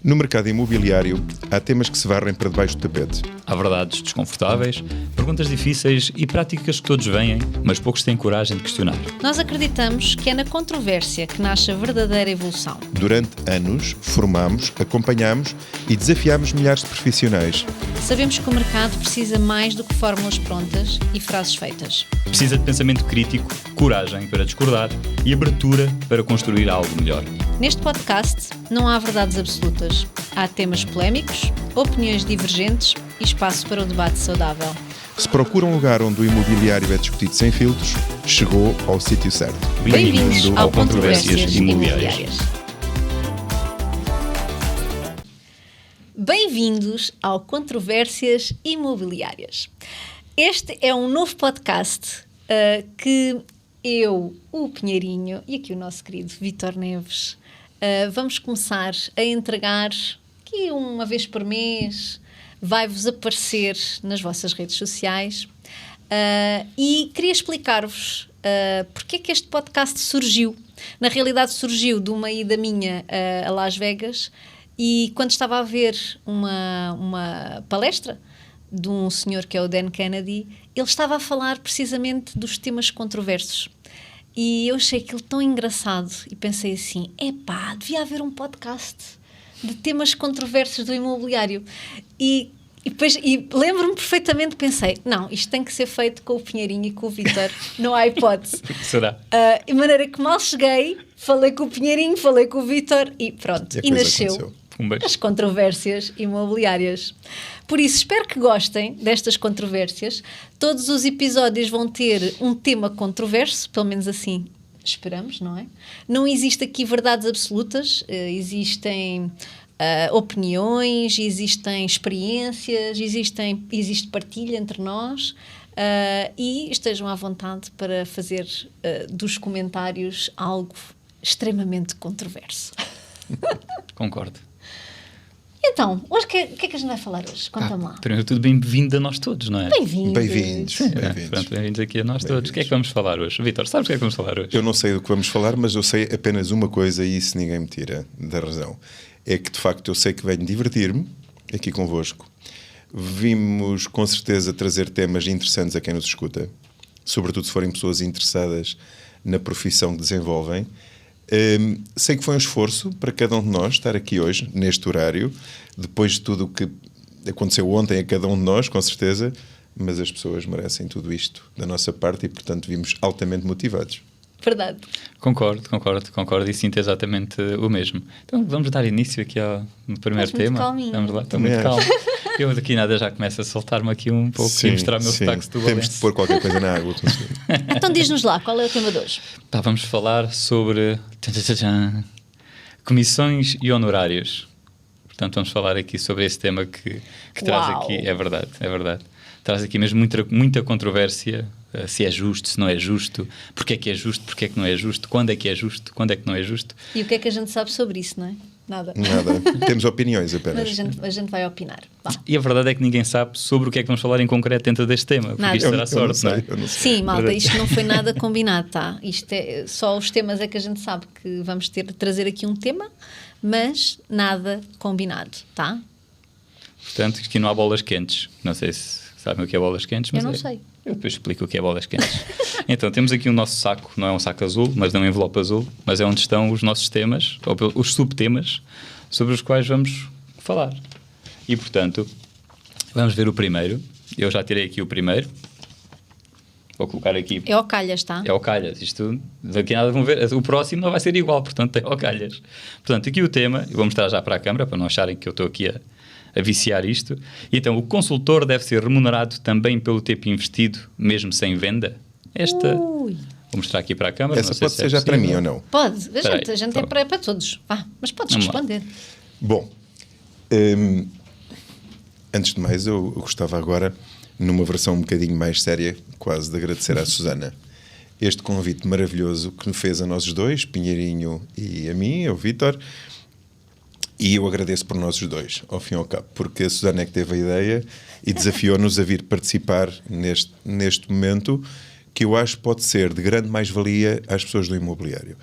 No mercado imobiliário, há temas que se varrem para debaixo do tapete. Há verdades desconfortáveis, perguntas difíceis e práticas que todos veem, mas poucos têm coragem de questionar. Nós acreditamos que é na controvérsia que nasce a verdadeira evolução. Durante anos, formamos, acompanhamos e desafiamos milhares de profissionais. Sabemos que o mercado precisa mais do que fórmulas prontas e frases feitas. Precisa de pensamento crítico, coragem para discordar e abertura para construir algo melhor. Neste podcast não há verdades absolutas. Há temas polémicos, opiniões divergentes e espaço para o debate saudável. Se procura um lugar onde o imobiliário é discutido sem filtros, chegou ao sítio certo. Bem-vindos ao Controvérsias Imobiliárias. Bem-vindos ao Controvérsias Imobiliárias. Este é um novo podcast que eu, o Pinheirinho e aqui o nosso querido Vítor Neves vamos começar a entregar aqui uma vez por mês, vai-vos aparecer nas vossas redes sociais e queria explicar-vos porque é que este podcast surgiu. Na realidade surgiu de uma ida minha a Las Vegas e quando estava a ver uma palestra de um senhor que é o Dan Kennedy, ele estava a falar precisamente dos temas controversos. E eu achei aquilo tão engraçado e pensei assim, devia haver um podcast de temas controversos do imobiliário. E lembro-me perfeitamente, pensei, não, isto tem que ser feito com o Pinheirinho e com o Vítor, não há hipótese. Será? De maneira que mal cheguei, falei com o Pinheirinho, falei com o Vítor e pronto, e nasceu as controvérsias imobiliárias. Por isso, espero que gostem destas controvérsias. Todos os episódios vão ter um tema controverso, pelo menos assim esperamos, não é? Não existe aqui verdades absolutas, existem opiniões, existem experiências, existe partilha entre nós e estejam à vontade para fazer dos comentários algo extremamente controverso. Concordo. Então, hoje o que é que a gente vai falar hoje? Conta-me lá. Primeiro de tudo, bem-vindo a nós todos, não é? Bem-vindos. Bem-vindos. Bem-vindos aqui a nós todos. O que é que vamos falar hoje? Vítor, sabes o que é que vamos falar hoje? Eu não sei do que vamos falar, mas eu sei apenas uma coisa e isso ninguém me tira da razão. É que, de facto, eu sei que venho divertir-me aqui convosco. Vimos, com certeza, trazer temas interessantes a quem nos escuta, sobretudo se forem pessoas interessadas na profissão que desenvolvem. Sei que foi um esforço para cada um de nós estar aqui hoje, neste horário, depois de tudo o que aconteceu ontem a cada um de nós, com certeza, mas as pessoas merecem tudo isto da nossa parte e, portanto, vimos altamente motivados. Verdade. Concordo e sinto exatamente o mesmo. Então vamos dar início aqui ao primeiro tema. Calminho. Vamos lá, estou muito calmo. Eu daqui nada já começo a soltar-me aqui um pouco e mostrar o meu sotaque do Temos de pôr qualquer coisa na água. Então diz-nos lá, qual é o tema de hoje? Vamos falar sobre comissões e honorários. Portanto, vamos falar aqui sobre esse tema que traz aqui, é verdade. Traz aqui mesmo muita controvérsia, se é justo, se não é justo, porque é justo, porque é que não é justo, quando é que é justo, quando é que não é justo. E o que é que a gente sabe sobre isso, não é? Nada. Temos opiniões apenas. Mas a gente vai opinar. Vá. E a verdade é que ninguém sabe sobre o que é que vamos falar em concreto dentro deste tema, porque Nada. isto será sorte, não é? Eu não sei. Sim, malta, isto não foi nada combinado, tá? Isto é, só os temas é que a gente sabe que vamos ter de trazer aqui um tema, mas nada combinado, tá? Portanto, aqui não há bolas quentes. Não sei se sabem o que é bolas quentes, mas Eu não sei. Eu depois explico o que é bolas quentes. Então, temos aqui o nosso saco, não é um saco azul, mas não um envelope azul, mas é onde estão os nossos temas, ou os subtemas, sobre os quais vamos falar. E, portanto, vamos ver o primeiro. Eu já tirei aqui o primeiro. Vou colocar aqui. É ao calhas, tá? É ao calhas. Isto, daqui a nada vão ver. O próximo não vai ser igual, portanto, é ao calhas. Portanto, aqui o tema, eu vou mostrar já para a câmara, para não acharem que eu estou aqui a viciar isto. E então, o consultor deve ser remunerado também pelo tempo investido, mesmo sem venda? Vou mostrar aqui para a câmara. Essa pode ser já para mim ou não? Pode, a gente é para todos. Vá, mas podes responder. Bom, antes de mais, eu gostava agora, numa versão um bocadinho mais séria, quase de agradecer à Susana este convite maravilhoso que me fez a nós dois, Pinheirinho e a mim, ao Vítor. E eu agradeço por nós os dois, ao fim e ao cabo, porque a Susana é que teve a ideia e desafiou-nos a vir participar neste momento que eu acho pode ser de grande mais-valia às pessoas do imobiliário.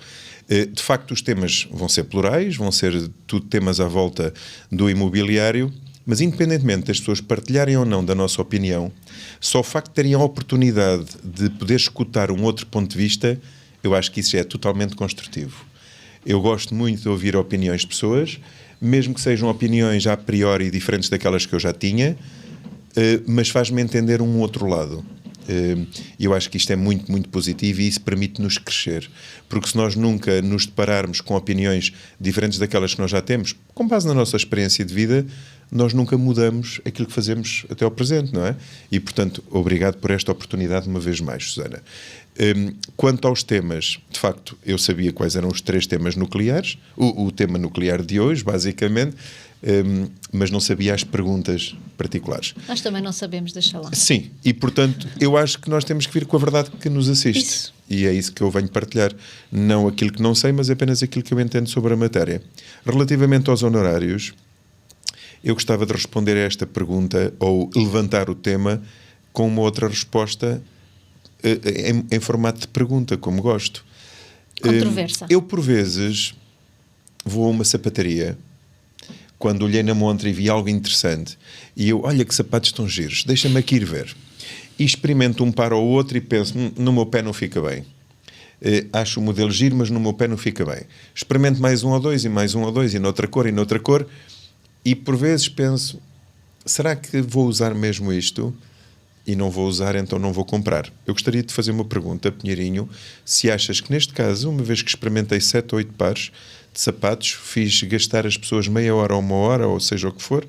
De facto, os temas vão ser plurais, vão ser tudo temas à volta do imobiliário, mas independentemente das pessoas partilharem ou não da nossa opinião, só o facto de terem a oportunidade de poder escutar um outro ponto de vista, eu acho que isso já é totalmente construtivo. Eu gosto muito de ouvir opiniões de pessoas, mesmo que sejam opiniões a priori diferentes daquelas que eu já tinha, mas faz-me entender um outro lado. Eu acho que isto é muito, muito positivo e isso permite-nos crescer. Porque se nós nunca nos depararmos com opiniões diferentes daquelas que nós já temos, com base na nossa experiência de vida, nós nunca mudamos aquilo que fazemos até ao presente, não é? E, portanto, obrigado por esta oportunidade uma vez mais, Susana. Quanto aos temas, de facto, eu sabia quais eram os 3 temas nucleares, o tema nuclear de hoje, basicamente, mas não sabia as perguntas particulares. Nós também não sabemos, deixa lá. Sim, e portanto eu acho que nós temos que vir com a verdade que nos assiste. Isso. E é isso que eu venho partilhar. Não aquilo que não sei, mas apenas aquilo que eu entendo sobre a matéria. Relativamente aos honorários, eu gostava de responder a esta pergunta ou levantar o tema com uma outra resposta em formato de pergunta, como gosto. Controversa. Eu, por vezes, vou a uma sapataria quando olhei na montra e vi algo interessante e eu, olha que sapatos estão giros, deixa-me aqui ir ver. E experimento um par ou outro e penso, no meu pé não fica bem. Acho o modelo giro, mas no meu pé não fica bem. Experimento mais um ou dois e mais um ou dois e noutra cor e por vezes penso, será que vou usar mesmo isto? E não vou usar, então não vou comprar. Eu gostaria de fazer uma pergunta, Pinheirinho, se achas que neste caso, uma vez que experimentei 7 ou 8 pares de sapatos, fiz gastar as pessoas meia hora ou uma hora, ou seja o que for,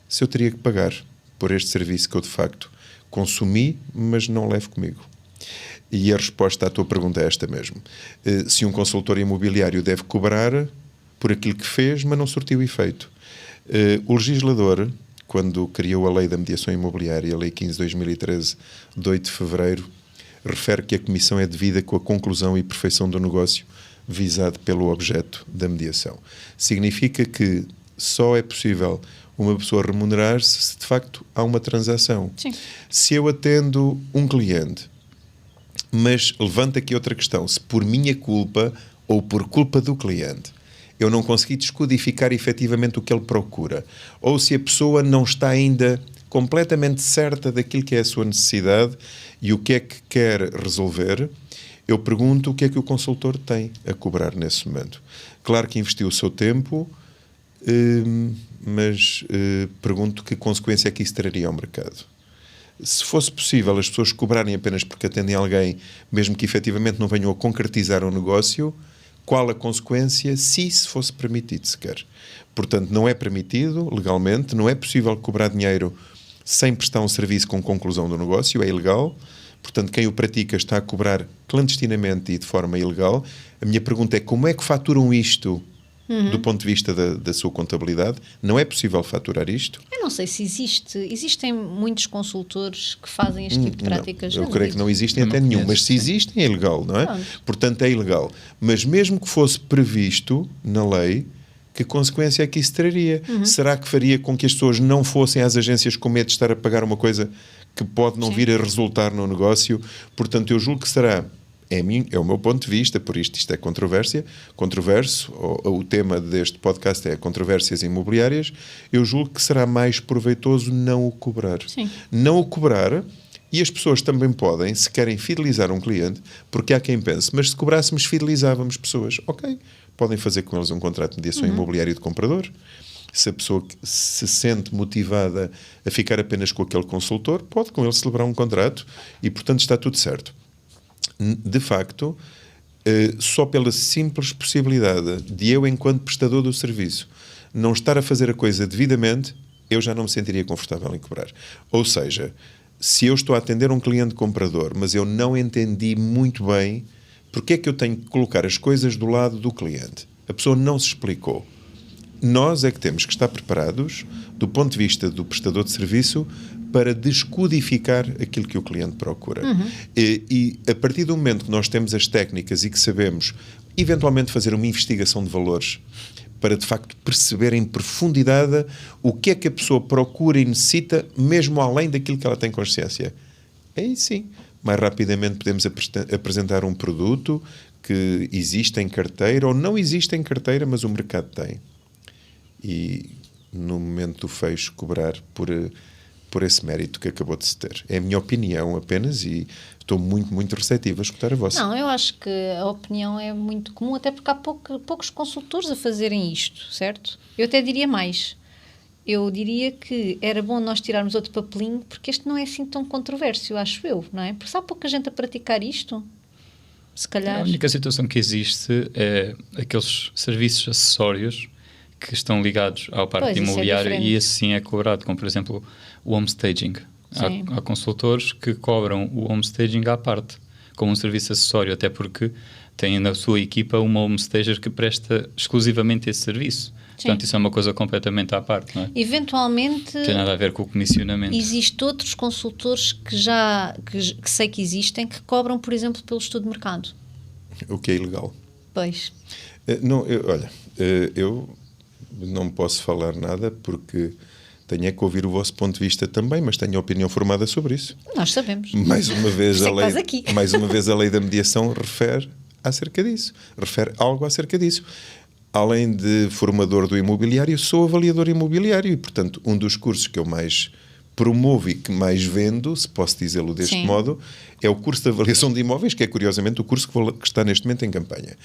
se eu teria que pagar por este serviço que eu de facto consumi, mas não levo comigo. E a resposta à tua pergunta é esta mesmo. Se um consultor imobiliário deve cobrar por aquilo que fez, mas não surtiu efeito. O legislador, quando criou a Lei da Mediação Imobiliária, a Lei 15/2013, de 8 de fevereiro, refere que a comissão é devida com a conclusão e perfeição do negócio visado pelo objeto da mediação. Significa que só é possível uma pessoa remunerar-se se de facto há uma transação. Sim. Se eu atendo um cliente, mas levanto aqui outra questão, se por minha culpa ou por culpa do cliente eu não consegui descodificar efetivamente o que ele procura, ou se a pessoa não está ainda completamente certa daquilo que é a sua necessidade e o que é que quer resolver, eu pergunto o que é que o consultor tem a cobrar nesse momento. Claro que investiu o seu tempo, mas pergunto que consequência é que isso traria ao mercado. Se fosse possível as pessoas cobrarem apenas porque atendem alguém, mesmo que efetivamente não venham a concretizar um negócio, qual a consequência se isso fosse permitido sequer? Portanto, não é permitido legalmente, não é possível cobrar dinheiro sem prestar um serviço com conclusão do negócio, é ilegal. Portanto, quem o pratica está a cobrar clandestinamente e de forma ilegal. A minha pergunta é como é que faturam isto do ponto de vista da sua contabilidade? Não é possível faturar isto? Eu não sei se existe. Existem muitos consultores que fazem este tipo de práticas. Não, eu creio que não existem até nenhum, mas se existem é ilegal, não é? Pronto. Portanto, é ilegal. Mas mesmo que fosse previsto na lei, que consequência é que isso traria? Será que faria com que as pessoas não fossem às agências com medo de estar a pagar uma coisa que pode não vir a resultar no negócio? Portanto, eu julgo que será... É o meu ponto de vista, por isto é controverso, o tema deste podcast é controvérsias imobiliárias, eu julgo que será mais proveitoso não o cobrar. Sim. Não o cobrar, e as pessoas também podem, se querem fidelizar um cliente, porque há quem pense, mas se cobrássemos fidelizávamos pessoas, ok, podem fazer com eles um contrato de mediação imobiliária de comprador. Se a pessoa se sente motivada a ficar apenas com aquele consultor, pode com ele celebrar um contrato e, portanto, está tudo certo. De facto, só pela simples possibilidade de eu, enquanto prestador do serviço, não estar a fazer a coisa devidamente, eu já não me sentiria confortável em cobrar. Ou seja, se eu estou a atender um cliente comprador, mas eu não entendi muito bem porque é que eu tenho que colocar as coisas do lado do cliente, a pessoa não se explicou. Nós é que temos que estar preparados, do ponto de vista do prestador de serviço, para descodificar aquilo que o cliente procura. E a partir do momento que nós temos as técnicas e que sabemos, eventualmente, fazer uma investigação de valores para, de facto, perceber em profundidade o que é que a pessoa procura e necessita, mesmo além daquilo que ela tem consciência. Aí sim, mais rapidamente podemos apresentar um produto que existe em carteira ou não existe em carteira, mas o mercado tem. E no momento do fecho cobrar por esse mérito que acabou de se ter. É a minha opinião apenas e estou muito, muito receptivo a escutar a vossa. Não, eu acho que a opinião é muito comum, até porque há poucos consultores a fazerem isto, certo? Eu até diria mais. Eu diria que era bom nós tirarmos outro papelinho, porque este não é assim tão controverso, acho eu, não é? Porque se há pouca gente a praticar isto, se calhar... A única situação que existe é aqueles serviços acessórios que estão ligados ao parque imobiliário e esse sim é cobrado, como por exemplo o homestaging. Há consultores que cobram o homestaging à parte, como um serviço acessório, até porque têm na sua equipa uma homestager que presta exclusivamente esse serviço. Sim. Portanto, isso é uma coisa completamente à parte, não é? Eventualmente... Não tem nada a ver com o comissionamento. Existem outros consultores que sei que existem, que cobram, por exemplo, pelo estudo de mercado. O que é ilegal. Pois. Eu não posso falar nada porque tenho é que ouvir o vosso ponto de vista também, mas tenho a opinião formada sobre isso. Nós sabemos. Mais uma vez, a lei da mediação refere algo acerca disso. Além de formador do imobiliário, sou avaliador imobiliário e, portanto, um dos cursos que eu mais promovo e que mais vendo, se posso dizê-lo deste modo, é o curso de avaliação de imóveis, que é curiosamente o curso que está neste momento em campanha.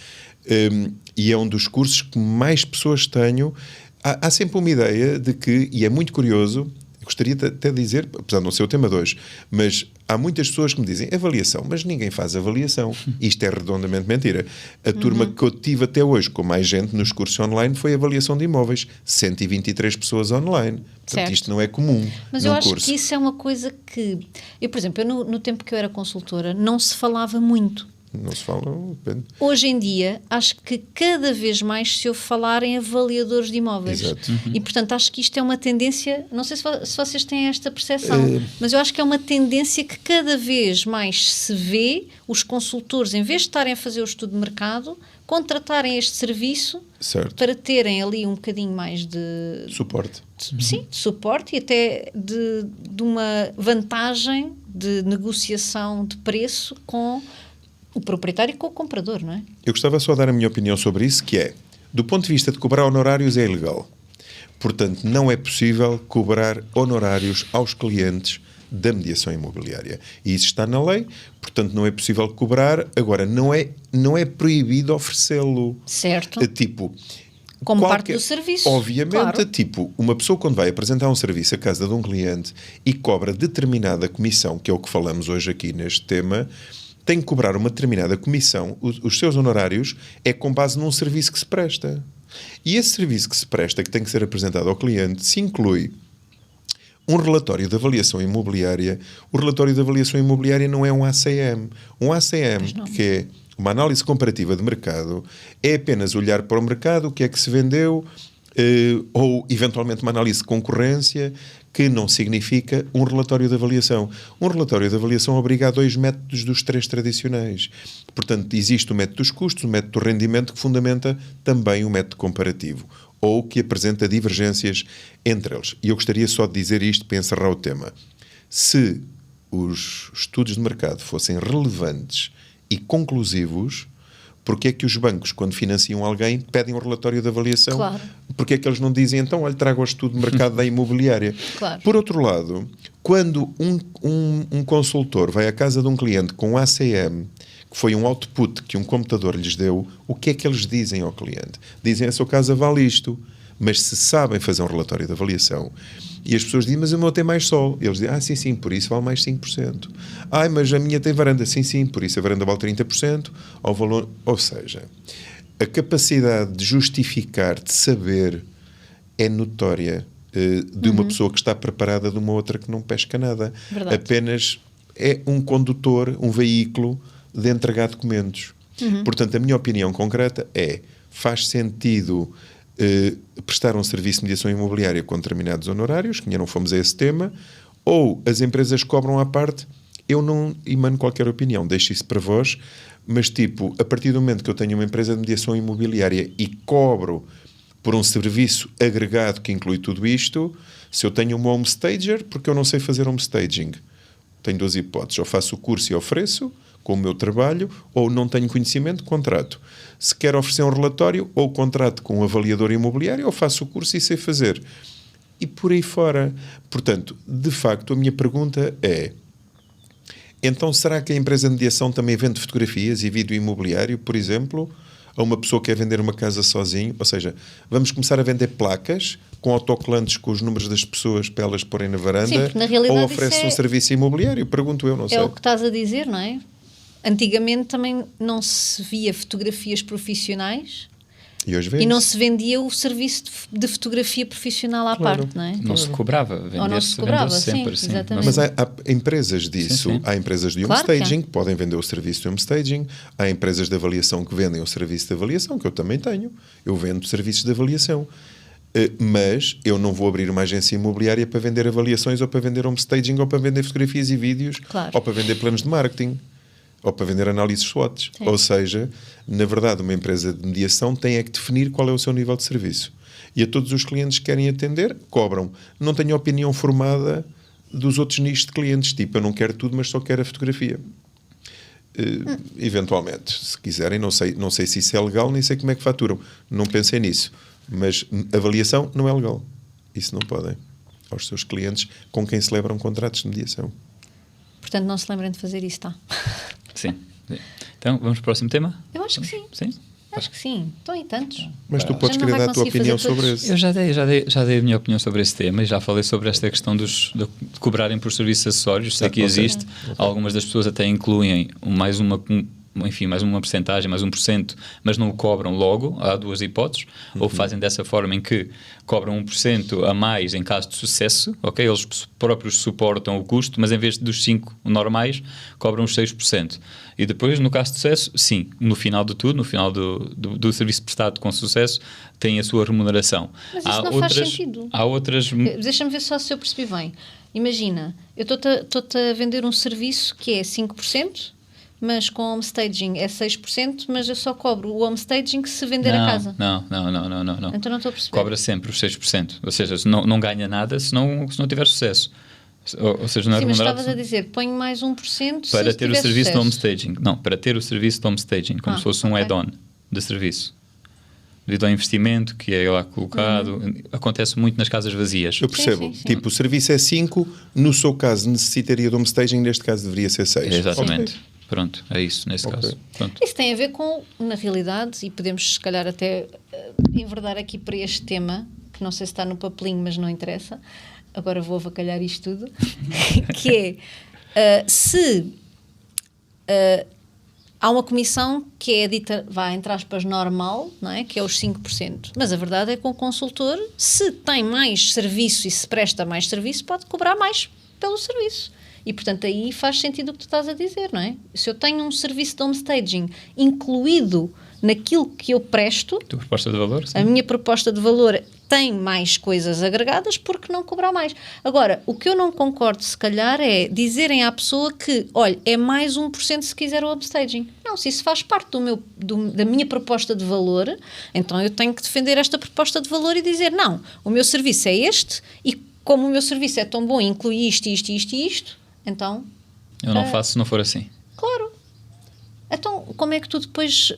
E é um dos cursos que mais pessoas tenho. Há sempre uma ideia de que, e é muito curioso, gostaria até de dizer, apesar de não ser o tema de hoje, mas há muitas pessoas que me dizem avaliação, mas ninguém faz avaliação. Isto é redondamente mentira. A turma que eu tive até hoje com mais gente nos cursos online foi avaliação de imóveis. 123 pessoas online. Portanto, isto não é comum. Mas eu acho que isso é uma coisa que... Eu, por exemplo, no tempo que eu era consultora, não se falava muito. Não se fala, depende. Hoje em dia, acho que cada vez mais se ouve falar em avaliadores de imóveis. Exato. E, portanto, acho que isto é uma tendência, não sei se vocês têm esta percepção, mas eu acho que é uma tendência que cada vez mais se vê os consultores, em vez de estarem a fazer o estudo de mercado, contratarem este serviço para terem ali um bocadinho mais de... Suporte. Sim, de suporte e até de uma vantagem de negociação de preço com... o proprietário com o comprador, não é? Eu gostava só de dar a minha opinião sobre isso, que é, do ponto de vista de cobrar honorários, é ilegal. Portanto, não é possível cobrar honorários aos clientes da mediação imobiliária. E isso está na lei, portanto, não é possível cobrar. Agora, não é proibido oferecê-lo. Certo. Tipo... como parte do serviço. Obviamente, claro. Tipo, uma pessoa quando vai apresentar um serviço à casa de um cliente e cobra determinada comissão, que é o que falamos hoje aqui neste tema... tem que cobrar uma determinada comissão, os seus honorários é com base num serviço que se presta. E esse serviço que se presta, que tem que ser apresentado ao cliente, se inclui um relatório de avaliação imobiliária. O relatório de avaliação imobiliária não é um ACM. Um ACM, que é uma análise comparativa de mercado, é apenas olhar para o mercado, o que é que se vendeu, ou eventualmente uma análise de concorrência, que não significa um relatório de avaliação. Um relatório de avaliação obriga a 2 métodos dos 3 tradicionais. Portanto, existe o método dos custos, o método do rendimento, que fundamenta também o método comparativo, ou que apresenta divergências entre eles. E eu gostaria só de dizer isto para encerrar o tema. Se os estudos de mercado fossem relevantes e conclusivos, porque é que os bancos, quando financiam alguém, pedem um relatório de avaliação? Claro. Porque é que eles não dizem, então, olha, traga o estudo de mercado da imobiliária? Claro. Por outro lado, quando um consultor vai à casa de um cliente com um ACM, que foi um output que um computador lhes deu, o que é que eles dizem ao cliente? Dizem, a sua casa vale isto. Mas se sabem fazer um relatório de avaliação, e as pessoas dizem, mas o meu tem mais sol. Eles dizem, sim, por isso vale mais 5%. Mas a minha tem varanda. Sim, por isso a varanda vale 30% ao valor. Ou seja, a capacidade de justificar, de saber, é notória de uma pessoa que está preparada de uma outra que não pesca nada. Verdade. Apenas é um condutor, um veículo de entregar documentos. Portanto, a minha opinião concreta é, faz sentido... prestar um serviço de mediação imobiliária com determinados honorários, que ainda não fomos a esse tema, ou as empresas cobram à parte. Eu não emano qualquer opinião, deixo isso para vós, mas tipo, a partir do momento que eu tenho uma empresa de mediação imobiliária e cobro por um serviço agregado que inclui tudo isto, se eu tenho um homestager, porque eu não sei fazer homestaging, tenho duas hipóteses. Ou faço o curso e ofereço com o meu trabalho, ou não tenho conhecimento, contrato. Se quero oferecer um relatório, ou contrato com um avaliador imobiliário, ou faço o curso e sei fazer. E por aí fora. Portanto, de facto, a minha pergunta é: então será que a empresa de mediação também vende fotografias e vídeo imobiliário, por exemplo, a uma pessoa que quer vender uma casa sozinho? Ou seja, vamos começar a vender placas com autocolantes com os números das pessoas para elas porem na varanda? Sim, porque na realidade ou oferece um serviço imobiliário? Pergunto eu, não sei. É o que estás a dizer, não é? Antigamente também não se via fotografias profissionais E hoje e não se vendia o serviço de fotografia profissional à Claro. parte, não é? Não se cobrava, Ou não se cobrava, vendeu-se sempre, sim, sim. exatamente. Mas há empresas disso, Sim. há empresas de Claro que há. homestaging que podem vender o serviço de homestaging, há empresas de avaliação que vendem o serviço de avaliação, que eu também tenho. Eu vendo serviços de avaliação. Mas eu não vou abrir uma agência imobiliária para vender avaliações, ou para vender homestaging, ou para vender fotografias e vídeos, Claro. ou para vender planos de marketing, ou para vender análises SWOT. Sim. Ou seja, na verdade, uma empresa de mediação tem é que definir qual é o seu nível de serviço. E a todos os clientes que querem atender, cobram. Não tenho opinião formada dos outros nichos de clientes, tipo, eu não quero tudo, mas só quero a fotografia. Eventualmente, se quiserem, não sei se isso é legal, nem sei como é que faturam. Não pensei nisso. Mas avaliação não é legal. Isso não podem. Aos seus clientes com quem celebram contratos de mediação. Portanto, não se lembrem de fazer isso, tá? Sim. Então, vamos para o próximo tema? Eu acho que sim. Sim? Acho que sim. Estão aí tantos. Mas tu Já podes não querer vai dar a tua conseguir opinião fazer sobre todos. esse. Eu já dei a minha opinião sobre esse tema e já falei sobre esta questão de cobrarem por serviços acessórios. Sei que existe. Algumas das pessoas até incluem mais uma percentagem, mais 1%, mas não o cobram logo. Há duas hipóteses. Ou fazem dessa forma em que cobram 1% a mais em caso de sucesso, ok? Eles próprios suportam o custo, mas em vez dos 5 normais, cobram os 6%. E depois, no caso de sucesso, sim, no final de tudo, no final do serviço prestado com sucesso, tem a sua remuneração. Mas isso não faz sentido. Há outras... Deixa-me ver só se eu percebi bem. Imagina, eu estou-te a vender um serviço que é 5%, mas com homestaging é 6%, mas eu só cobro o homestaging se vender a casa. Não. Então não estou a perceber. Cobra sempre os 6%. Ou seja, não ganha nada se não tiver sucesso. Ou seja, não é Sim, mas remunerado estavas a dizer, ponho mais 1% para se ter o tiver serviço de sucesso. homestaging. Não, para ter o serviço de homestaging, como se fosse um ok. add-on de serviço. Devido ao investimento que é lá colocado, acontece muito nas casas vazias. Eu percebo. Sim. Tipo, o serviço é 5, no seu caso necessitaria de homestaging, neste caso deveria ser 6. Exatamente. Ok. Pronto, é isso nesse Ok. caso. Pronto. Isso tem a ver com, na realidade, e podemos se calhar até enverdar aqui para este tema, que não sei se está no papelinho, mas não interessa, agora vou avacalhar isto tudo, que é, se há uma comissão que é dita, vá, entre aspas, normal, não é? Que é os 5%, mas a verdade é que o consultor, se tem mais serviço e se presta mais serviço, pode cobrar mais pelo serviço. E, portanto, aí faz sentido o que tu estás a dizer, não é? Se eu tenho um serviço de homestaging incluído naquilo que eu presto, Tua proposta de valor? Sim. a minha proposta de valor tem mais coisas agregadas, porque não cobrar mais? Agora, o que eu não concordo, se calhar, é dizerem à pessoa que, olha, é mais 1% se quiser o homestaging. Não, se isso faz parte da minha proposta de valor, então eu tenho que defender esta proposta de valor e dizer, não, o meu serviço é este, e como o meu serviço é tão bom e inclui isto, então... Eu não faço se não for assim. Claro. Então, como é que tu depois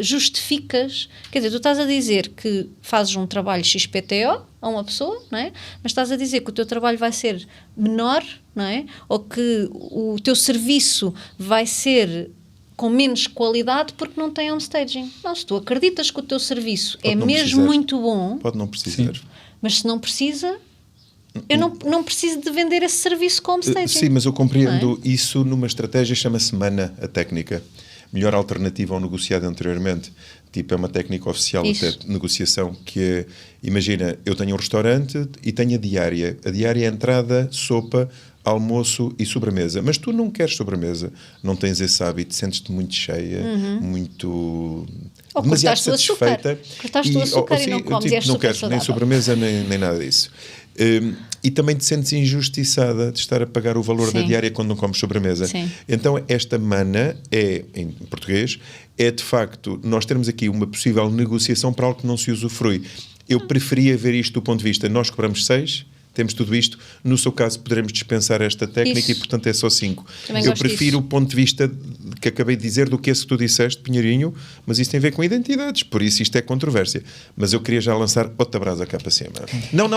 justificas? Quer dizer, tu estás a dizer que fazes um trabalho XPTO a uma pessoa, não é? Mas estás a dizer que o teu trabalho vai ser menor, não é? Ou que o teu serviço vai ser com menos qualidade porque não tem homestaging. Não, se tu acreditas que o teu serviço Pode é não mesmo precisar. muito bom, Pode não precisar. mas se não precisa... Eu não preciso de vender esse serviço como staging. Sim, mas eu compreendo Não é? isso numa estratégia, chama-se MANA, a técnica. Melhor alternativa ao negociado anteriormente. Tipo, é uma técnica oficial Isso. até de negociação que é, imagina, eu tenho um restaurante e tenho a diária. A diária é entrada, sopa, almoço e sobremesa. Mas tu não queres sobremesa, não tens esse hábito, sentes-te muito cheia, muito... Ou demasiado cortaste o açúcar. satisfeita. Cortaste o açúcar e não comes e és não super queres nem saudável. sobremesa nem nada disso. E também te sentes injustiçada de estar a pagar o valor da Sim. diária quando não comes sobremesa. Sim. Então esta mana é, em português, é de facto, nós termos aqui uma possível negociação para algo que não se usufrui. Eu preferia ver isto do ponto de vista, nós cobramos 6, temos tudo isto. No seu caso, poderemos dispensar esta técnica Isso. e, portanto, é só 5. Também Eu gosto prefiro disso. o ponto de vista que acabei de dizer do que esse que tu disseste, Pinheirinho, mas isso tem a ver com identidades, por isso isto é controvérsia. Mas eu queria já lançar outra brasa cá para cima. Não.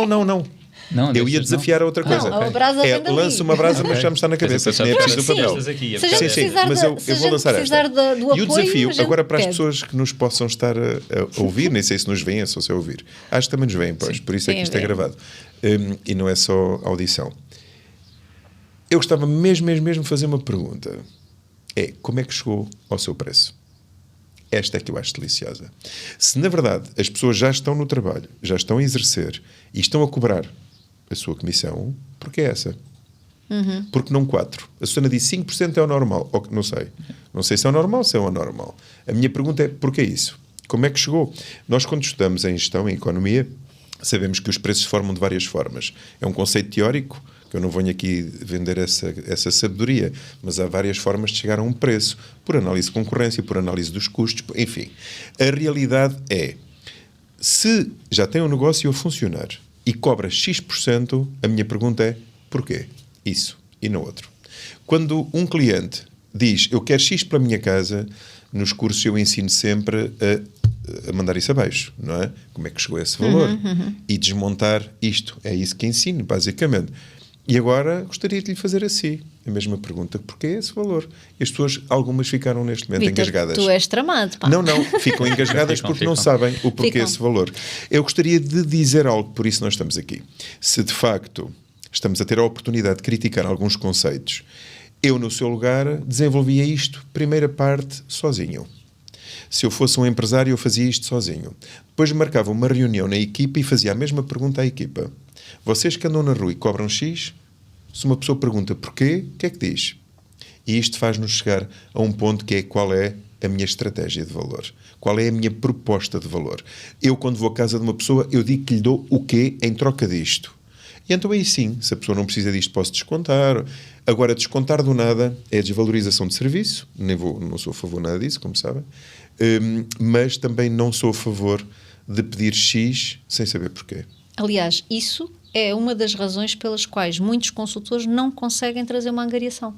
Não, Eu ia deixas, desafiar a outra coisa. Não, a brasa vem dali. Lanço uma brasa, mas já me está na cabeça. Mas eu Nem é pensava preciso o que papel. estas aqui, Se a gente Sim, precisar mas de- eu se a vou gente lançar precisar esta. do E o apoio, desafio, a gente agora para as pede. pessoas que nos possam estar a ouvir, nem sei se nos veem, é só se a ouvir. Acho que também nos veem, pois, por isso é que Sim, isto é veem. gravado. E não é só audição. Eu gostava mesmo de fazer uma pergunta. Como é que chegou ao seu preço? Esta é que eu acho deliciosa. Se, na verdade, as pessoas já estão no trabalho, já estão a exercer e estão a cobrar a sua comissão, porque é essa? Porque não 4? A Susana disse 5% é o normal. Não sei. Não sei se é o normal ou se é o anormal. A minha pergunta é, porquê isso? Como é que chegou? Nós, quando estudamos em gestão, em economia, sabemos que os preços se formam de várias formas. É um conceito teórico, que eu não venho aqui vender essa sabedoria, mas há várias formas de chegar a um preço, por análise de concorrência, por análise dos custos, enfim. A realidade é, se já tem um negócio a funcionar e cobra X%, a minha pergunta é, porquê? Isso e não outro. Quando um cliente diz, eu quero X para a minha casa, nos cursos eu ensino sempre a mandar isso abaixo, não é? Como é que chegou a esse valor? E desmontar isto. É isso que ensino, basicamente. E agora gostaria de lhe fazer assim a mesma pergunta, porquê esse valor? E as pessoas, algumas ficaram neste momento Vítor, engasgadas. tu és tramado, pá. Não, ficam engasgadas porque não sabem o porquê Ficam. esse valor. Eu gostaria de dizer algo, por isso nós estamos aqui. Se de facto estamos a ter a oportunidade de criticar alguns conceitos, eu no seu lugar desenvolvia isto, primeira parte, sozinho. Se eu fosse um empresário, eu fazia isto sozinho. Depois marcava uma reunião na equipa e fazia a mesma pergunta à equipa. Vocês que andam na rua e cobram X, se uma pessoa pergunta porquê, o que é que diz? E isto faz-nos chegar a um ponto que é qual é a minha estratégia de valor. Qual é a minha proposta de valor? Eu, quando vou à casa de uma pessoa, eu digo que lhe dou o quê em troca disto. E então aí sim, se a pessoa não precisa disto, posso descontar. Agora, descontar do nada é desvalorização de serviço. Não sou a favor de nada disso, como sabem. Mas também não sou a favor de pedir X sem saber porquê. Aliás, isso é uma das razões pelas quais muitos consultores não conseguem trazer uma angariação.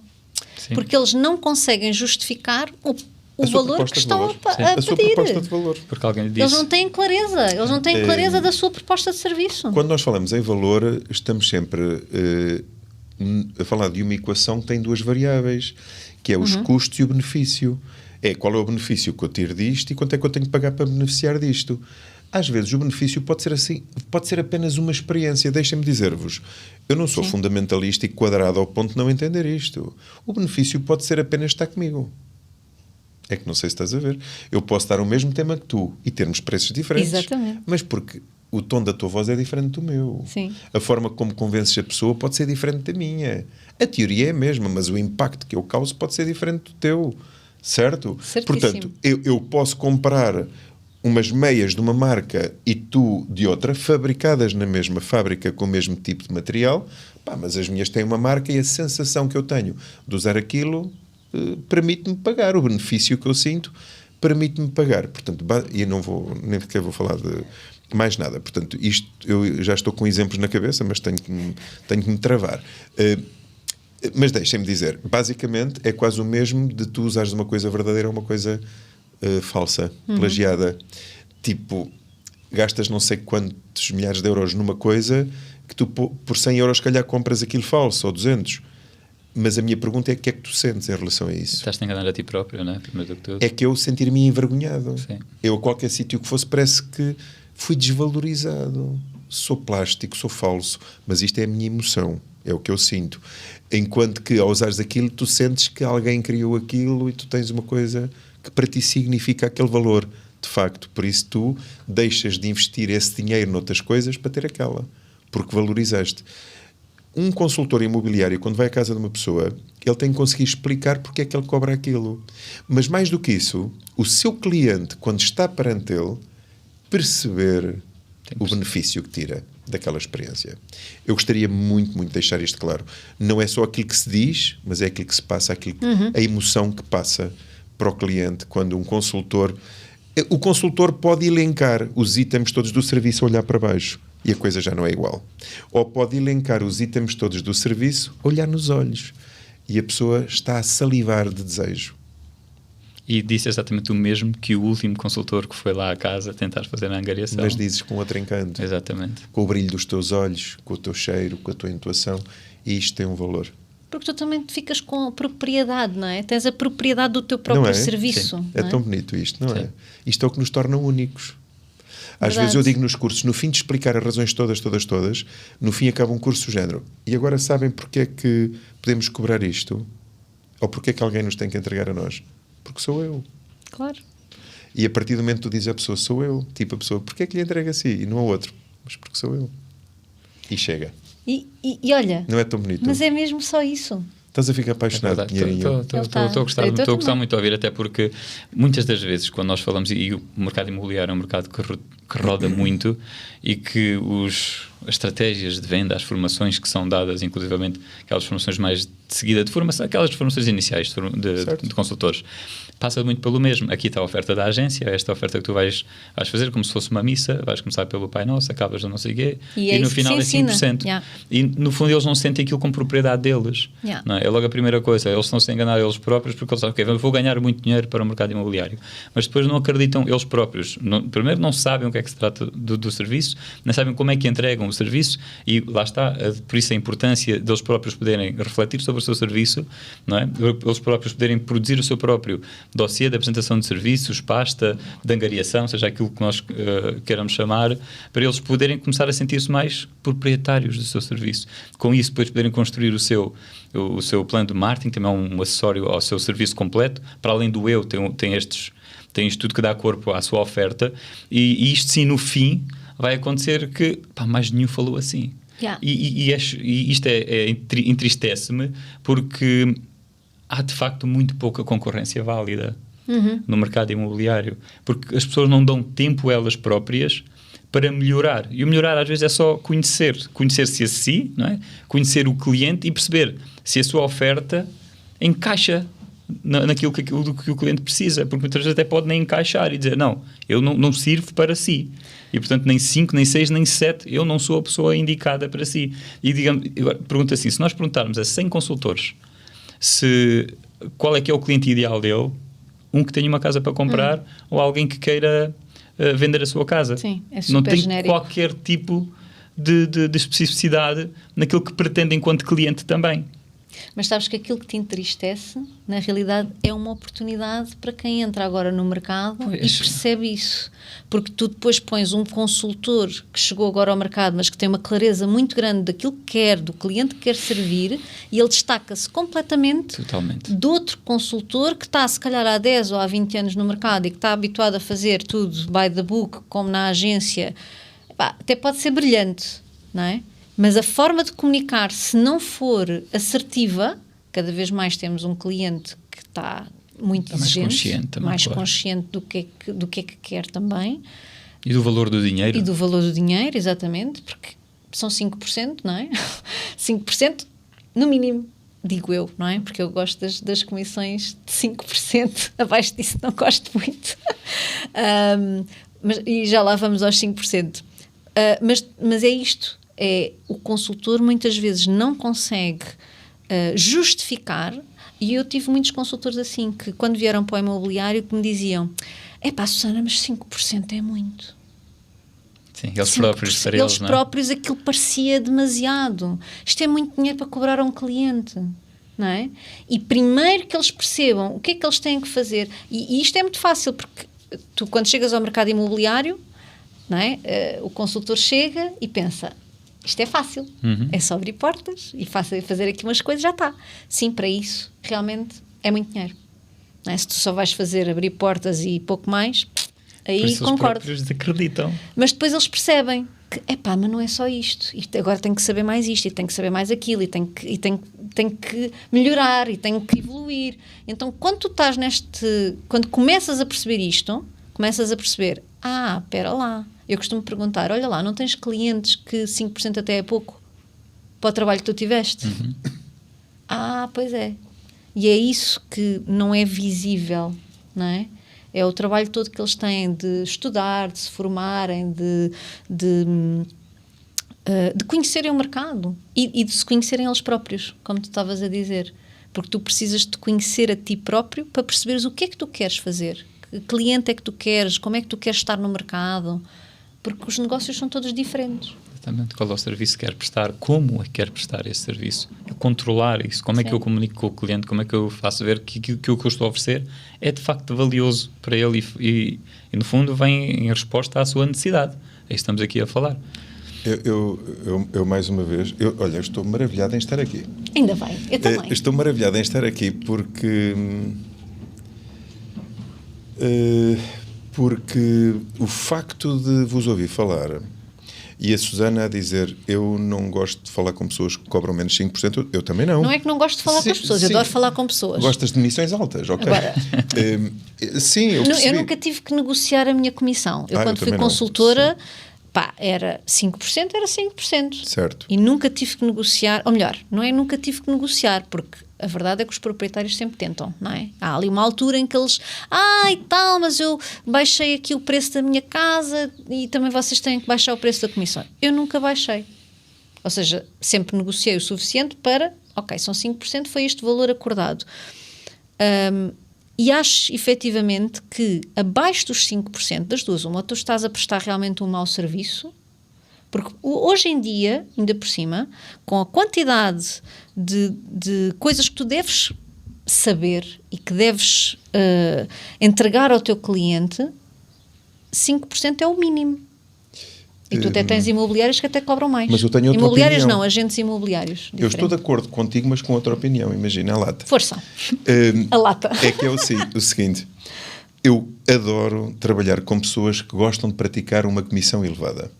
Sim. Porque eles não conseguem justificar o A sua valor proposta que de estão valor. a A sua pedir. proposta de valor. Porque alguém lhe Eles disse. não têm clareza. Eles não têm clareza da sua proposta de serviço. Quando nós falamos em valor, estamos sempre a falar de uma equação que tem duas variáveis, que é os custos e o benefício. Qual é o benefício que eu tiro disto e quanto é que eu tenho que pagar para beneficiar disto. Às vezes o benefício pode ser assim, pode ser apenas uma experiência. Deixem-me dizer-vos, eu não sou fundamentalista e quadrado ao ponto de não entender isto. O benefício pode ser apenas estar comigo. É que não sei se estás a ver. Eu posso dar o mesmo tema que tu e termos preços diferentes. Exatamente. Mas porque o tom da tua voz é diferente do meu. Sim. A forma como convences a pessoa pode ser diferente da minha. A teoria é a mesma, mas o impacto que eu causo pode ser diferente do teu. Certo? Certíssimo. Portanto, eu posso comprar umas meias de uma marca e tu de outra, fabricadas na mesma fábrica com o mesmo tipo de material, mas as minhas têm uma marca e a sensação que eu tenho de usar aquilo permite-me pagar. O benefício que eu sinto permite-me pagar. Portanto, e não vou, nem sequer vou falar de mais nada. Portanto, isto, eu já estou com exemplos na cabeça, mas tenho que me travar. Mas deixem-me dizer, basicamente é quase o mesmo de tu usares uma coisa verdadeira ou uma coisa falsa, plagiada. Tipo, gastas não sei quantos milhares de euros numa coisa que tu por 100 euros, se calhar, compras aquilo falso, ou 200. Mas a minha pergunta é o que é que tu sentes em relação a isso? Estás-te a enganar a ti próprio, não é? Primeiro do que tudo. É que eu sentir-me envergonhado. Sim. Eu, a qualquer sítio que fosse, parece que fui desvalorizado. Sou plástico, sou falso, mas isto é a minha emoção, é o que eu sinto. Enquanto que, ao usares aquilo, tu sentes que alguém criou aquilo e tu tens uma coisa que para ti significa aquele valor, de facto. Por isso tu deixas de investir esse dinheiro noutras coisas para ter aquela, porque valorizaste. Um consultor imobiliário, quando vai à casa de uma pessoa, ele tem que conseguir explicar porque é que ele cobra aquilo. Mas mais do que isso, o seu cliente, quando está perante ele, perceber o benefício que tira daquela experiência. Eu gostaria muito de deixar isto claro. Não é só aquilo que se diz, mas é aquilo que se passa, a emoção que passa para o cliente quando um consultor... O consultor pode elencar os itens todos do serviço a olhar para baixo. e a coisa já não é igual. Ou pode elencar os itens todos do serviço, olhar nos olhos e a pessoa está a salivar de desejo. E disse exatamente o mesmo que o último consultor que foi lá à casa tentar fazer a angariação. Mas dizes com outro encanto. Exatamente. Com o brilho dos teus olhos, com o teu cheiro, com a tua intuação. E isto tem um valor. Porque tu também ficas com a propriedade, não é? Tens a propriedade do teu próprio Não é? serviço. Sim. É tão bonito isto, não é? Isto é o que nos torna únicos. Às Verdade. vezes eu digo nos cursos, no fim de explicar as razões todas, no fim acaba um curso do género. E agora sabem porque é que podemos cobrar isto? Ou porque é que alguém nos tem que entregar a nós? Porque sou eu. Claro. E a partir do momento que tu dizes à pessoa, sou eu. Tipo, a pessoa, porque é que lhe entrega a si e não a outro? Mas porque sou eu. E chega. E olha... Não é tão bonito? Mas é mesmo só isso. Estás a ficar apaixonado, Pinheirinho? Estou a gostar muito de ouvir, até porque muitas das vezes quando nós falamos, e o mercado imobiliário é um mercado que roda muito e que as estratégias de venda, as formações que são dadas, inclusivamente aquelas formações mais de seguida de formação, aquelas formações iniciais de consultores, passa muito pelo mesmo. Aqui está a oferta da agência, esta oferta que tu vais fazer como se fosse uma missa, vais começar pelo Pai Nosso, acabas no não sei o quê, e no final é 5%. Yeah. E no fundo eles não sentem aquilo como propriedade deles. Yeah. Não é? É logo a primeira coisa, eles estão-se a enganar eles próprios porque eles sabem, ok, vou ganhar muito dinheiro para o mercado imobiliário, mas depois não acreditam eles próprios. Primeiro não sabem o que é que se trata do serviço, não sabem como é que entregam o serviço e lá está, por isso a importância deles próprios poderem refletir sobre o seu serviço, não é? Eles próprios poderem produzir o seu próprio dossiê de apresentação de serviços, pasta de angariação, seja aquilo que nós queiramos chamar, para eles poderem começar a sentir-se mais proprietários do seu serviço. Com isso, depois poderem construir o seu plano de marketing, também é um acessório ao seu serviço completo, para além do eu, tem isto tudo que dá corpo à sua oferta, e isto sim, no fim, vai acontecer que, mais nenhum falou assim. Yeah. E isto entristece-me, porque há de facto muito pouca concorrência válida no mercado imobiliário, porque as pessoas não dão tempo elas próprias para melhorar, e o melhorar às vezes é só conhecer-se a si, não é? Conhecer o cliente e perceber se a sua oferta encaixa naquilo que o cliente precisa, porque muitas vezes até pode nem encaixar e dizer, não, eu não sirvo para si, e portanto nem 5, nem 6, nem 7 eu não sou a pessoa indicada para si. E digamos, pergunta assim, se nós perguntarmos a 100 consultores qual é que é o cliente ideal dele, um que tenha uma casa para comprar ou alguém que queira vender a sua casa. Sim, é super não tem genérico. qualquer tipo de especificidade naquilo que pretende enquanto cliente também. Mas sabes que aquilo que te entristece, na realidade, é uma oportunidade para quem entra agora no mercado e percebe isso. Porque tu depois pões um consultor que chegou agora ao mercado, mas que tem uma clareza muito grande daquilo que quer, do cliente que quer servir, e ele destaca-se completamente de outro consultor que está, se calhar, há 10 ou há 20 anos no mercado e que está habituado a fazer tudo by the book, como na agência. Até pode ser brilhante, não é? Mas a forma de comunicar, se não for assertiva, cada vez mais temos um cliente que está muito exigente, mais consciente do que é que quer também. E do valor do dinheiro. E do valor do dinheiro, exatamente, porque são 5%, não é? 5% no mínimo, digo eu, não é? Porque eu gosto das comissões de 5%, abaixo disso não gosto muito. E já lá vamos aos 5%. Mas é isto. O consultor muitas vezes não consegue justificar, e eu tive muitos consultores assim, que quando vieram para o imobiliário que me diziam, Susana, mas 5% é muito. Sim, eles próprios, para eles, não é? Próprios aquilo parecia demasiado. Isto é muito dinheiro para cobrar a um cliente, não é? E primeiro que eles percebam o que é que eles têm que fazer, e isto é muito fácil, porque tu quando chegas ao mercado imobiliário, não é? O consultor chega e pensa, isto é fácil, é só abrir portas e fazer aqui umas coisas, já está. Sim, para isso, realmente, é muito dinheiro. Não é? Se tu só vais fazer abrir portas e pouco mais, aí concordo. Eles acreditam. Mas depois eles percebem que, mas não é só isto. Agora tenho que saber mais isto, e tenho que saber mais aquilo, e tenho que melhorar, e tenho que evoluir. Então, quando tu estás quando começas a perceber isto, começas a perceber, espera lá. Eu costumo perguntar, olha lá, não tens clientes que 5% até é pouco para o trabalho que tu tiveste? Pois é. E é isso que não é visível, não é? É o trabalho todo que eles têm de estudar, de se formarem, de de conhecerem o mercado e de se conhecerem eles próprios, como tu estavas a dizer. Porque tu precisas de conhecer a ti próprio para perceberes o que é que tu queres fazer, que cliente é que tu queres, como é que tu queres estar no mercado, porque os negócios são todos diferentes. Exatamente, qual é o serviço que quer prestar, como é que quer prestar esse serviço, controlar isso, como é que eu comunico com o cliente, como é que eu faço ver que o que eu estou a oferecer é de facto valioso para ele e no fundo vem em resposta à sua necessidade. É isso que estamos aqui a falar. Eu mais uma vez, olha, estou maravilhado em estar aqui. Ainda bem, eu também. Estou maravilhado em estar aqui porque o facto de vos ouvir falar e a Susana a dizer eu não gosto de falar com pessoas que cobram menos 5%, eu também não. Não é que não gosto de falar com as pessoas, eu adoro falar com pessoas. Gostas de comissões altas, ok. Agora, sim, eu percebi. Eu nunca tive que negociar a minha comissão. Eu quando fui consultora... era 5%, era 5%. Certo. E nunca tive que negociar, ou melhor, não é nunca tive que negociar, porque a verdade é que os proprietários sempre tentam, não é? Há ali uma altura em que eles, mas eu baixei aqui o preço da minha casa e também vocês têm que baixar o preço da comissão. Eu nunca baixei. Ou seja, sempre negociei o suficiente para, são 5%, foi este valor acordado. E acho, efetivamente, que abaixo dos 5% das duas, uma, tu estás a prestar realmente um mau serviço, porque hoje em dia, ainda por cima, com a quantidade de coisas que tu deves saber e que deves entregar ao teu cliente, 5% é o mínimo. E tu até tens imobiliários que até cobram mais. Mas eu tenho outra imobiliários opinião. Não, agentes imobiliários. Diferente. Eu estou de acordo contigo, mas com outra opinião. Imagina a lata. Força. A lata. É que é o seguinte. Eu adoro trabalhar com pessoas que gostam de praticar uma comissão elevada.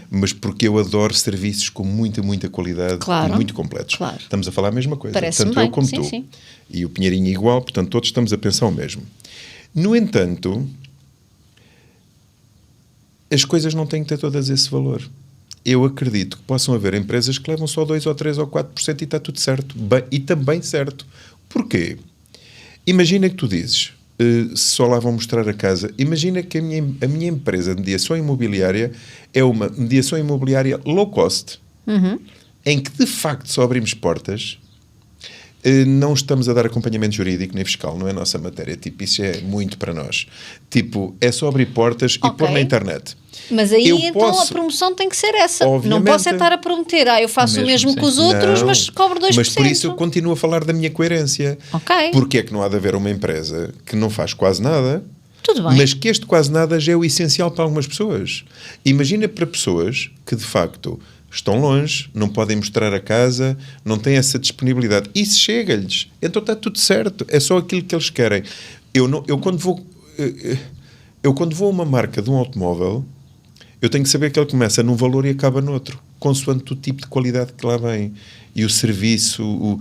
Mas porque eu adoro serviços com muita, muita qualidade e muito completos. Claro. Estamos a falar a mesma coisa. Parece-me tanto bem. eu como sim, tu. Sim. E o Pinheirinho igual, portanto todos estamos a pensar o mesmo. No entanto, as coisas não têm que ter todas esse valor. Eu acredito que possam haver empresas que levam só 2 ou 3 ou 4% e está tudo certo. E também certo. Porquê? Imagina que tu dizes, só lá vão mostrar a casa, imagina que a minha empresa de mediação imobiliária é uma mediação imobiliária low cost, em que de facto só abrimos portas, não estamos a dar acompanhamento jurídico nem fiscal, não é a nossa matéria, tipo, isso é muito para nós. Tipo, é só abrir portas e pôr na internet. Mas aí então a promoção tem que ser essa. Obviamente, não posso estar a prometer, eu faço o mesmo que os outros, mas cobro 2%. Mas por isso eu continuo a falar da minha coerência. Porque é que não há de haver uma empresa que não faz quase nada, tudo bem, mas que este quase nada já é o essencial para algumas pessoas. Imagina para pessoas que de facto estão longe, não podem mostrar a casa, não têm essa disponibilidade. Isso chega-lhes. Então está tudo certo. É só aquilo que eles querem. Eu quando vou a uma marca de um automóvel, eu tenho que saber que ele começa num valor e acaba noutro, consoante o tipo de qualidade que lá vem. E o serviço,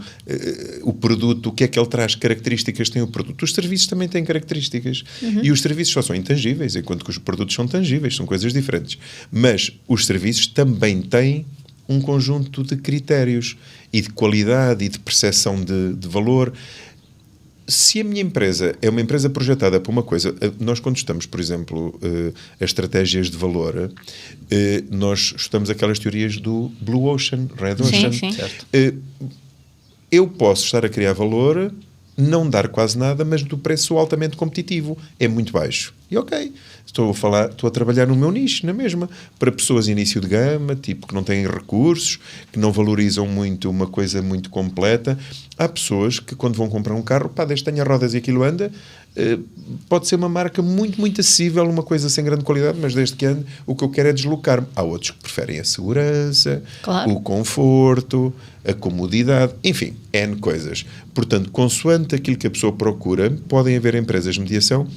o produto, o que é que ele traz, características tem o produto. Os serviços também têm características. E os serviços só são intangíveis, enquanto que os produtos são tangíveis, são coisas diferentes. Mas os serviços também têm um conjunto de critérios e de qualidade e de percepção de valor. Se a minha empresa é uma empresa projetada para uma coisa, nós quando estamos, por exemplo, as estratégias de valor, nós estudamos aquelas teorias do Blue Ocean, Red Ocean. Sim. Certo. Eu posso estar a criar valor, não dar quase nada, mas do preço altamente competitivo. É muito baixo. E estou a trabalhar no meu nicho, na mesma, para pessoas de início de gama, tipo que não têm recursos, que não valorizam muito uma coisa muito completa. Há pessoas que quando vão comprar um carro, desde que tenha rodas e aquilo anda, pode ser uma marca muito, muito acessível, uma coisa sem grande qualidade, mas desde que ande, o que eu quero é deslocar-me. Há outros que preferem a segurança, o conforto, a comodidade, enfim, N coisas. Portanto, consoante aquilo que a pessoa procura, podem haver empresas de mediação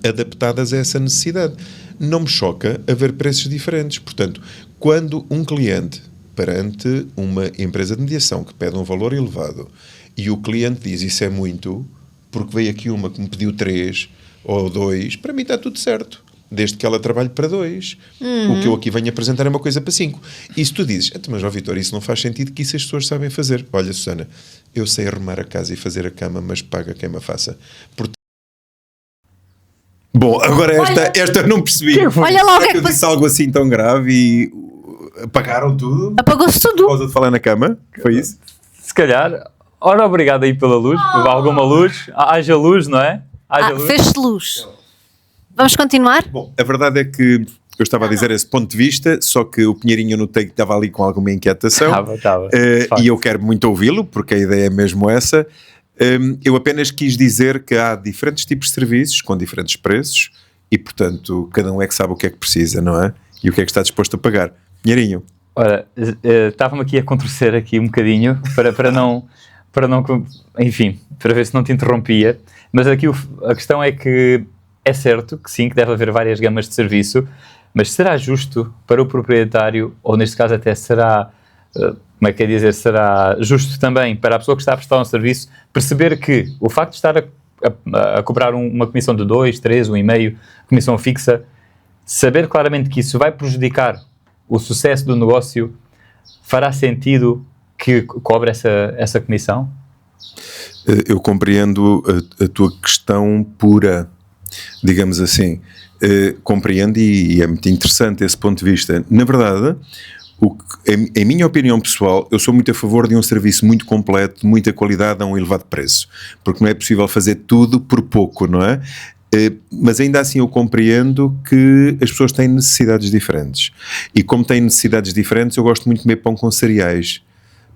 adaptadas a essa necessidade. Não me choca haver preços diferentes. Portanto, quando um cliente perante uma empresa de mediação que pede um valor elevado e o cliente diz isso é muito, porque veio aqui uma que me pediu 3 ou 2, para mim está tudo certo. Desde que ela trabalhe para 2. O que eu aqui venho apresentar é uma coisa para 5. E se tu dizes, mas Vitor, isso não faz sentido, que isso as pessoas sabem fazer. Olha, Susana, eu sei arrumar a casa e fazer a cama, mas paga quem me a faça. Bom, agora esta eu não percebi. Olha lá o que é que eu disse algo assim tão grave e apagaram tudo? Apagou-se Por tudo. causa de falar na cama? Foi isso? Se calhar, ora, obrigado aí pela luz, por alguma luz. Haja luz, não é? Haja luz. Fez-se luz. Vamos continuar? Bom, a verdade é que eu estava a dizer esse ponto de vista, só que o Pinheirinho eu notei que estava ali com alguma inquietação. Estava. E eu quero muito ouvi-lo, porque a ideia é mesmo essa. Eu apenas quis dizer que há diferentes tipos de serviços, com diferentes preços, e portanto, cada um é que sabe o que é que precisa, não é? E o que é que está disposto a pagar. Pinheirinho. Ora, estava-me aqui a contorcer aqui um bocadinho, para não, enfim, para ver se não te interrompia, mas aqui a questão é que é certo que sim, que deve haver várias gamas de serviço, mas será justo para o proprietário, ou neste caso até será, como é que é dizer, será justo também para a pessoa que está a prestar um serviço, perceber que o facto de estar a cobrar uma comissão de 2, 3, 1,5, comissão fixa, saber claramente que isso vai prejudicar o sucesso do negócio, fará sentido que cobre essa comissão? Eu compreendo a tua questão pura, digamos assim. Compreendo e é muito interessante esse ponto de vista. Na verdade, em minha opinião pessoal, eu sou muito a favor de um serviço muito completo, de muita qualidade a um elevado preço, porque não é possível fazer tudo por pouco, não é? Mas ainda assim eu compreendo que as pessoas têm necessidades diferentes, e como têm necessidades diferentes, eu gosto muito de comer pão com cereais,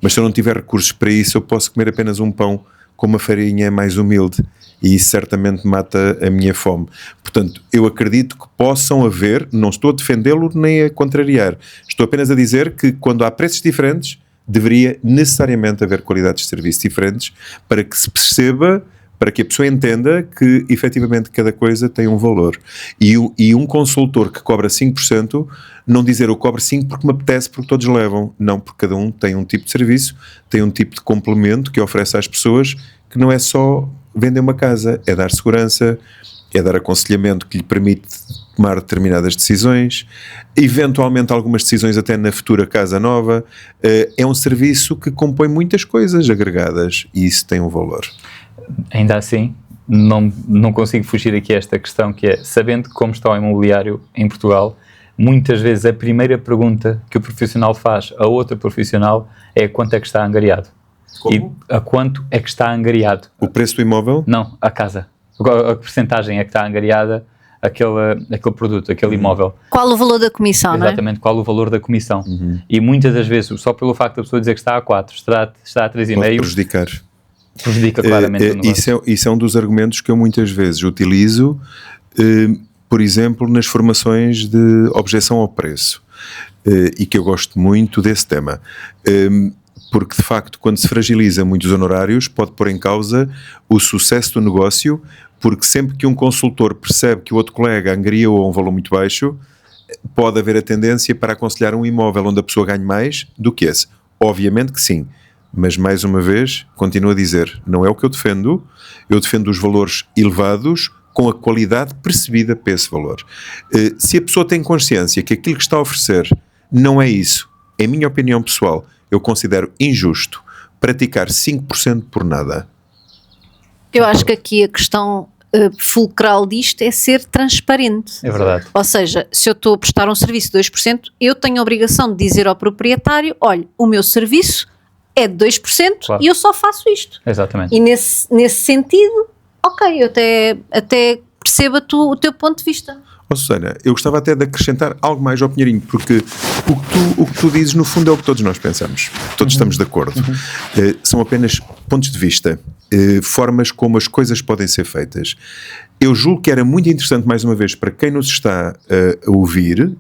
mas se eu não tiver recursos para isso, eu posso comer apenas um pão com uma farinha mais humilde, e isso certamente mata a minha fome. Portanto, eu acredito que possam haver, não estou a defendê-lo nem a contrariar, estou apenas a dizer que quando há preços diferentes, deveria necessariamente haver qualidades de serviço diferentes, para que se perceba, para que a pessoa entenda que efetivamente cada coisa tem um valor. E um consultor que cobra 5%, não dizer eu cobro 5% porque me apetece, porque todos levam. Não, porque cada um tem um tipo de serviço, tem um tipo de complemento que oferece às pessoas, que não é só vender uma casa, é dar segurança, é dar aconselhamento que lhe permite tomar determinadas decisões, eventualmente algumas decisões até na futura casa nova. É um serviço que compõe muitas coisas agregadas e isso tem um valor. Ainda assim, não consigo fugir aqui a esta questão, que é, sabendo como está o imobiliário em Portugal, muitas vezes a primeira pergunta que o profissional faz a outro profissional é quanto é que está angariado. Como? E a quanto é que está angariado? O preço do imóvel? Não, a casa. A percentagem é que está angariada aquele produto, aquele imóvel. Qual o valor da comissão, não é? Exatamente, qual o valor da comissão. E muitas das vezes, só pelo facto da pessoa dizer que está a 4, está a 3,5... Pode prejudicar. Prejudica claramente o negócio. Isso é um dos argumentos que eu muitas vezes utilizo, por exemplo, nas formações de objeção ao preço, e que eu gosto muito desse tema, porque de facto quando se fragiliza muitos honorários pode pôr em causa o sucesso do negócio, porque sempre que um consultor percebe que o outro colega angariou a um valor muito baixo, pode haver a tendência para aconselhar um imóvel onde a pessoa ganhe mais do que esse. Obviamente que sim. Mas, mais uma vez, continuo a dizer, não é o que eu defendo os valores elevados com a qualidade percebida para esse valor. Se a pessoa tem consciência que aquilo que está a oferecer não é isso, em minha opinião pessoal, eu considero injusto praticar 5% por nada. Eu acho que aqui a questão fulcral disto é ser transparente. É verdade. Ou seja, se eu estou a prestar um serviço de 2%, eu tenho a obrigação de dizer ao proprietário, olha, o meu serviço é de 2%, claro, e eu só faço isto. Exatamente. E nesse sentido, ok, eu até percebo o teu ponto de vista. Oh, Susana, eu gostava até de acrescentar algo mais ao Pinheirinho, porque o que tu dizes no fundo é o que todos nós pensamos, todos estamos de acordo. São apenas pontos de vista, formas como as coisas podem ser feitas. Eu julgo que era muito interessante, mais uma vez, para quem nos está a ouvir,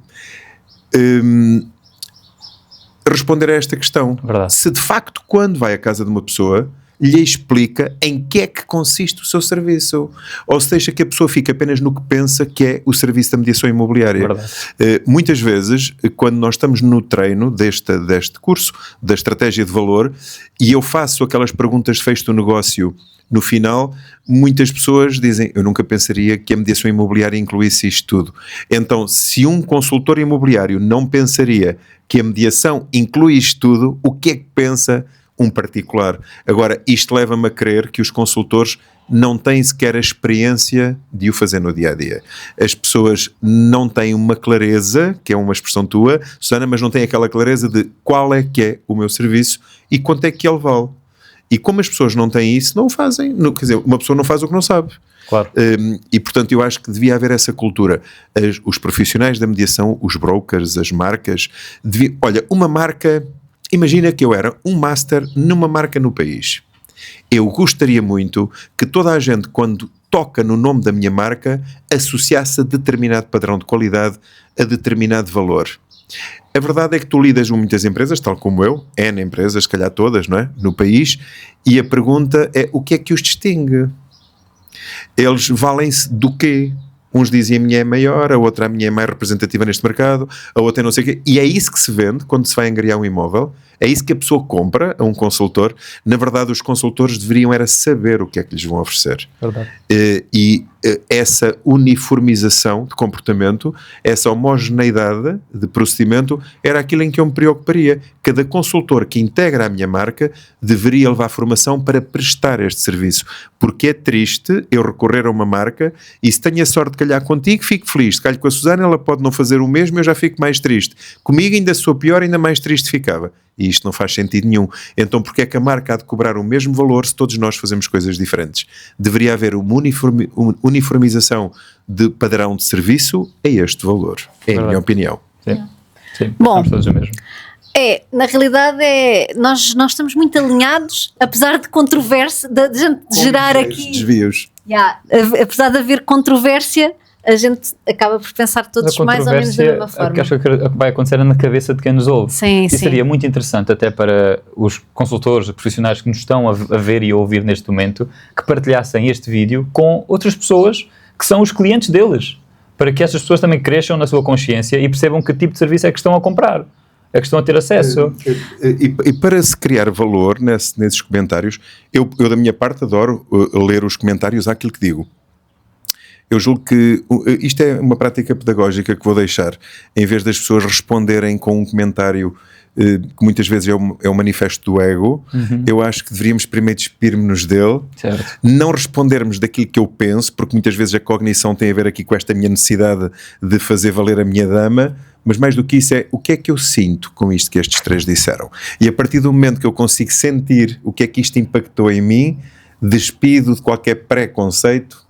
responder a esta questão. Verdade. Se de facto, quando vai à casa de uma pessoa, lhe explica em que é que consiste o seu serviço, ou se deixa que a pessoa fique apenas no que pensa que é o serviço da mediação imobiliária. Muitas vezes, quando nós estamos no treino deste curso, da estratégia de valor, e eu faço aquelas perguntas de fecho do negócio no final, muitas pessoas dizem, eu nunca pensaria que a mediação imobiliária incluísse isto tudo. Então, se um consultor imobiliário não pensaria que a mediação inclui isto tudo, o que é que pensa um particular? Agora, isto leva-me a crer que os consultores não têm sequer a experiência de o fazer no dia-a-dia. As pessoas não têm uma clareza, que é uma expressão tua, Susana, mas não têm aquela clareza de qual é que é o meu serviço e quanto é que ele vale. E como as pessoas não têm isso, não o fazem. Quer dizer, uma pessoa não faz o que não sabe. Claro. E portanto eu acho que devia haver essa cultura. Os profissionais da mediação, os brokers, as marcas, olha, uma marca, imagina que eu era um master numa marca no país. Eu gostaria muito que toda a gente, quando toca no nome da minha marca, associasse a determinado padrão de qualidade, a determinado valor. A verdade é que tu lidas com muitas empresas, tal como eu, N empresas, se calhar todas, não é? No país, e a pergunta é o que é que os distingue? Eles valem-se do quê? Uns dizem a minha é maior, a outra a minha é mais representativa neste mercado, a outra é não sei o quê. E é isso que se vende quando se vai angariar um imóvel. É isso que a pessoa compra a um consultor. Na verdade, os consultores deveriam era saber o que é que lhes vão oferecer. Verdade. E essa uniformização de comportamento, essa homogeneidade de procedimento, era aquilo em que eu me preocuparia. Cada consultor que integra a minha marca deveria levar formação para prestar este serviço. Porque é triste eu recorrer a uma marca e se tenho a sorte de calhar contigo, fico feliz. Se calho com a Susana, ela pode não fazer o mesmo e eu já fico mais triste. Comigo ainda sou pior, ainda mais triste ficava. E isto não faz sentido nenhum. Então porque é que a marca há de cobrar o mesmo valor se todos nós fazemos coisas diferentes? Deveria haver uma uniformização de padrão de serviço a este valor. É a minha opinião. Sim, Bom, estamos todos o mesmo. Na realidade nós estamos muito alinhados, apesar de controvérsia, de gente gerar aqui... Desvios. Apesar de haver controvérsia, a gente acaba por pensar todos mais ou menos da mesma forma. Que acho que vai acontecer na cabeça de quem nos ouve. Sim, Isso seria muito interessante até para os consultores, os profissionais que nos estão a ver e a ouvir neste momento, que partilhassem este vídeo com outras pessoas que são os clientes deles, para que essas pessoas também cresçam na sua consciência e percebam que tipo de serviço é que estão a comprar, é que estão a ter acesso. E para se criar valor nesses comentários, eu da minha parte adoro ler os comentários àquilo que digo. Eu julgo que isto é uma prática pedagógica que vou deixar, em vez das pessoas responderem com um comentário que muitas vezes é um manifesto do ego. Eu acho que deveríamos primeiro despir-nos dele, certo. Não respondermos daquilo que eu penso, porque muitas vezes a cognição tem a ver aqui com esta minha necessidade de fazer valer a minha dama, mas mais do que isso é o que é que eu sinto com isto que estes três disseram. E a partir do momento que eu consigo sentir o que é que isto impactou em mim, despido de qualquer preconceito,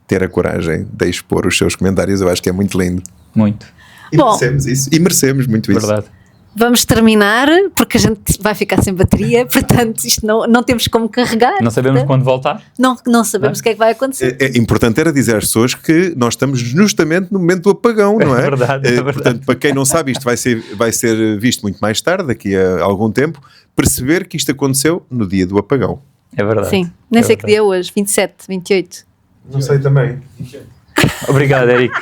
ter a coragem de expor os seus comentários, eu acho que é muito lindo. Muito. E merecemos isso. E merecemos muito isso. Verdade. Vamos terminar, porque a gente vai ficar sem bateria, portanto isto não temos como carregar. Não sabemos quando voltar? Não sabemos o que é que vai acontecer. É importante era dizer às pessoas que nós estamos justamente no momento do apagão, não é? É verdade, é verdade. Portanto, para quem não sabe, isto vai ser visto muito mais tarde, daqui a algum tempo, perceber que isto aconteceu no dia do apagão. É verdade. Sim, nem sei que dia é hoje, 27, 28. Não sei também. Obrigado, Eric.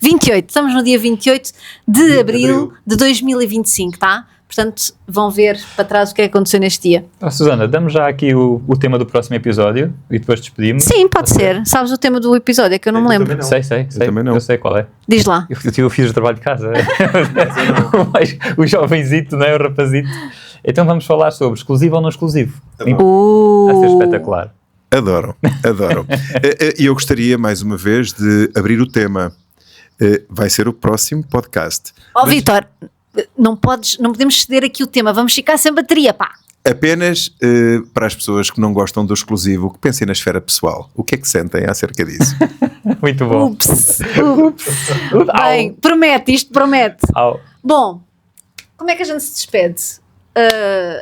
28, estamos no dia 28 de abril de 2025, tá? Portanto, vão ver para trás o que é que aconteceu neste dia. Susana, damos já aqui o tema do próximo episódio e depois despedimos. Sim, pode ser. Sabes o tema do episódio? É que eu não me lembro. Não. Sei. também não. Eu sei qual é. Diz lá. Eu fiz o trabalho de casa. O jovenzito, não é? O rapazito. Então vamos falar sobre exclusivo ou não exclusivo. Vai ser espetacular. Adoram. E eu gostaria, mais uma vez, de abrir o tema. Vai ser o próximo podcast. Vítor, não podemos ceder aqui o tema. Vamos ficar sem bateria, pá. Apenas para as pessoas que não gostam do exclusivo, que pensem na esfera pessoal. O que é que sentem acerca disso? Muito bom. Ups. Bem, isto promete. Au. Bom, como é que a gente se despede?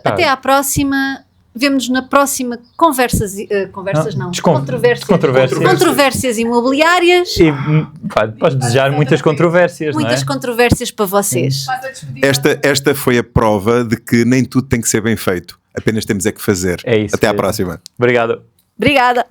Até à próxima. Vemo-nos na próxima Controvérsias imobiliárias. E podes desejar muitas controvérsias, muitas controvérsias para vocês. Esta foi a prova de que nem tudo tem que ser bem feito. Apenas temos é que fazer. É isso. Até à próxima. Obrigado. Obrigada.